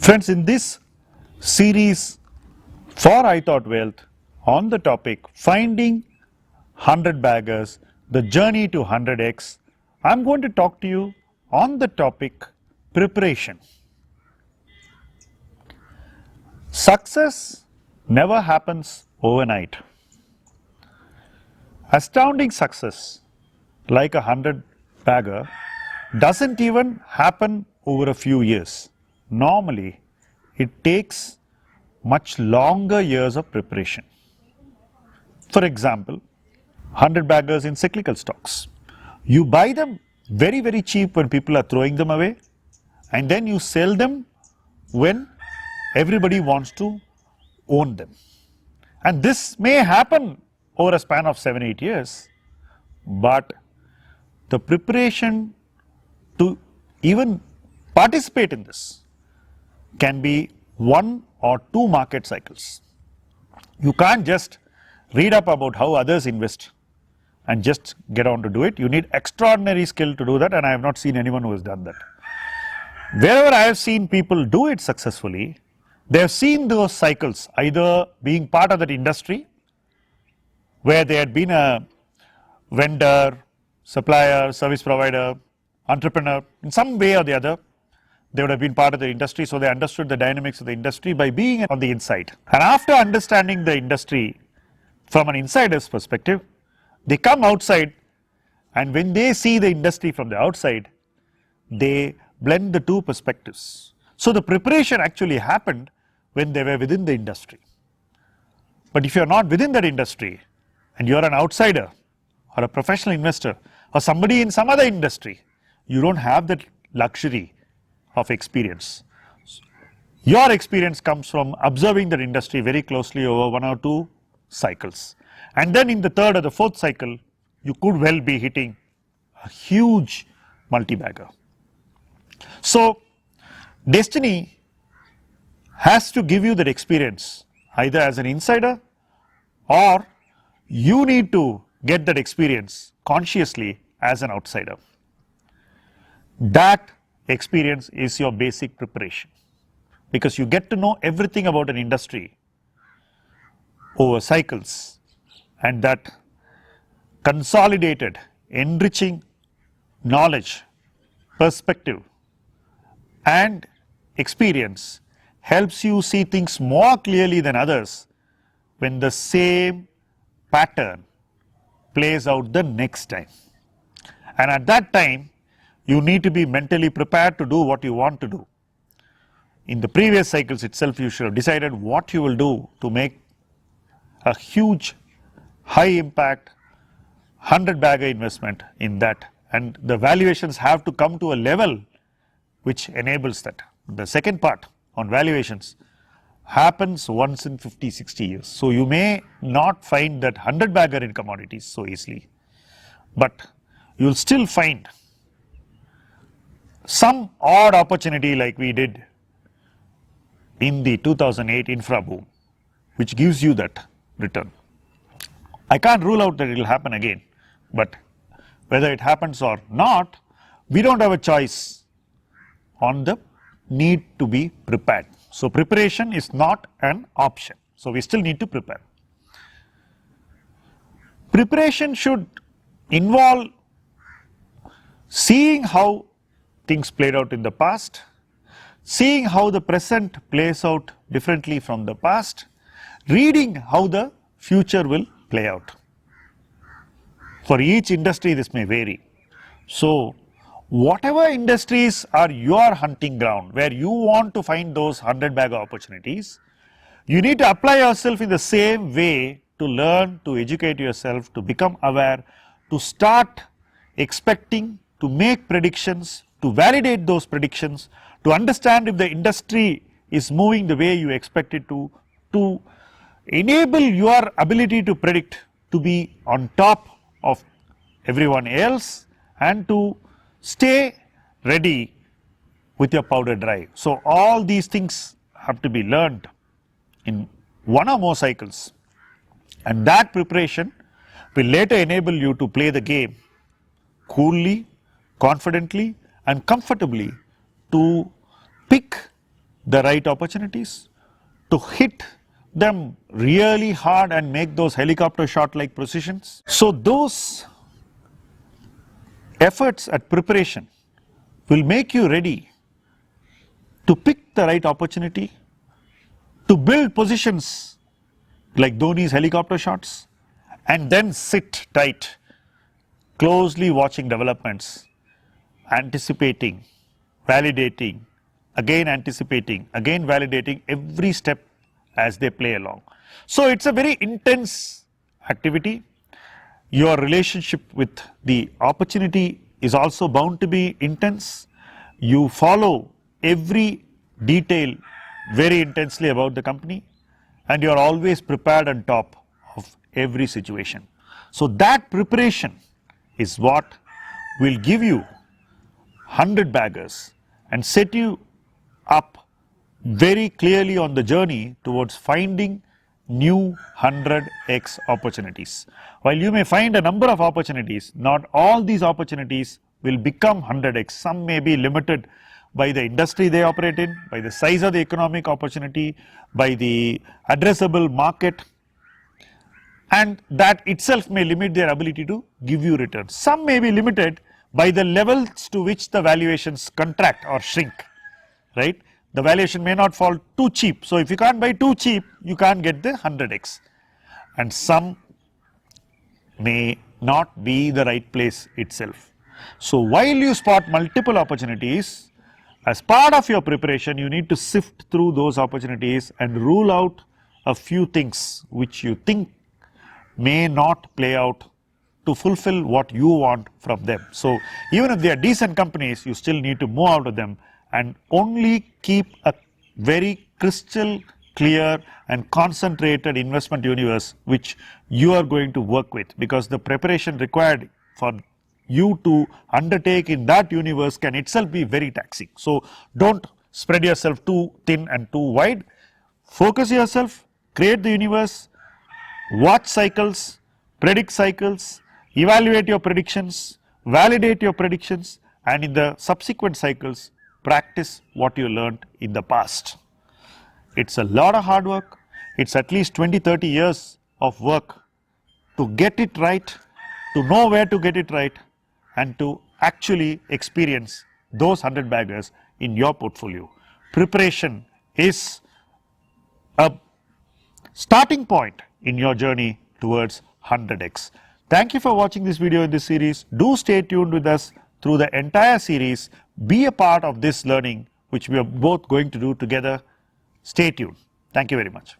Friends, in this series for iThought Wealth on the topic Finding 100 Baggers, the journey to 100x, I'm going to talk to you on the topic preparation. Success never happens overnight. Astounding success like 100 bagger doesn't even happen over a few years. Normally, it takes much longer years of preparation. For example, 100 baggers in cyclical stocks. You buy them very, very cheap when people are throwing them away, and then you sell them when everybody wants to own them. And this may happen over a span of 7-8 years, but the preparation to even participate in this can be 1 or 2 market cycles. You can't just read up about how others invest and just get on to do it. You need extraordinary skill to do that, and I have not seen anyone who has done that. Wherever I have seen people do it successfully, they have seen those cycles either being part of that industry where they had been a vendor, supplier, service provider, entrepreneur, in some way or the other. They would have been part of the industry, so they understood the dynamics of the industry by being on the inside. And after understanding the industry from an insider's perspective, they come outside, and when they see the industry from the outside, they blend the two perspectives. So the preparation actually happened when they were within the industry. But if you are not within that industry and you are an outsider or a professional investor or somebody in some other industry, you don't have that luxury of experience. Your experience comes from observing that industry very closely over 1 or 2 cycles. And then in the 3rd or the 4th cycle, you could well be hitting a huge multi-bagger. So destiny has to give you that experience either as an insider, or you need to get that experience consciously as an outsider. That experience is your basic preparation, because you get to know everything about an industry over cycles, and that consolidated, enriching knowledge, perspective and experience helps you see things more clearly than others when the same pattern plays out the next time. And at that time, you need to be mentally prepared to do what you want to do. In the previous cycles itself, you should have decided what you will do to make a huge, high impact 100 bagger investment in that, and the valuations have to come to a level which enables that. The second part on valuations happens once in 50-60 years. So you may not find that 100 bagger in commodities so easily, but you will still find some odd opportunity like we did in the 2008 infra boom, which gives you that return. I can't rule out that it will happen again, but whether it happens or not, we don't have a choice on the need to be prepared. So preparation is not an option. So we still need to prepare. Preparation should involve seeing how things played out in the past, seeing how the present plays out differently from the past, reading how the future will play out. For each industry this may vary. So whatever industries are your hunting ground, where you want to find those 100 bagger opportunities, you need to apply yourself in the same way to learn, to educate yourself, to become aware, to start expecting, to make predictions, to validate those predictions, to understand if the industry is moving the way you expect it to enable your ability to predict to be on top of everyone else, and to stay ready with your powder dry. So all these things have to be learned in 1 or more cycles, and that preparation will later enable you to play the game coolly, confidently and comfortably, to pick the right opportunities, to hit them really hard and make those helicopter shot like precisions. So those efforts at preparation will make you ready to pick the right opportunity, to build positions like Dhoni's helicopter shots, and then sit tight, closely watching developments, anticipating, validating, again anticipating, again validating every step as they play along. So it's a very intense activity. Your relationship with the opportunity is also bound to be intense. You follow every detail very intensely about the company, and you are always prepared on top of every situation. So that preparation is what will give you 100 baggers and set you up very clearly on the journey towards finding new 100x opportunities. While you may find a number of opportunities, not all these opportunities will become 100x. Some may be limited by the industry they operate in, by the size of the economic opportunity, by the addressable market, and that itself may limit their ability to give you returns. Some may be limited by the levels to which the valuations contract or shrink, right? The valuation may not fall too cheap. So if you can't buy too cheap, you can't get the 100x. And some may not be the right place itself. So while you spot multiple opportunities, as part of your preparation, you need to sift through those opportunities and rule out a few things which you think may not play out to fulfill what you want from them. So even if they are decent companies, you still need to move out of them and only keep a very crystal clear and concentrated investment universe which you are going to work with, because the preparation required for you to undertake in that universe can itself be very taxing. So don't spread yourself too thin and too wide. Focus yourself, create the universe, watch cycles, predict cycles, evaluate your predictions, validate your predictions, and in the subsequent cycles, practice what you learned in the past. It's a lot of hard work. It's at least 20-30 years of work to get it right, to know where to get it right, and to actually experience those 100 baggers in your portfolio. Preparation is a starting point in your journey towards 100x. Thank you for watching this video in this series. Do stay tuned with us through the entire series. Be a part of this learning which we are both going to do together. Stay tuned. Thank you very much.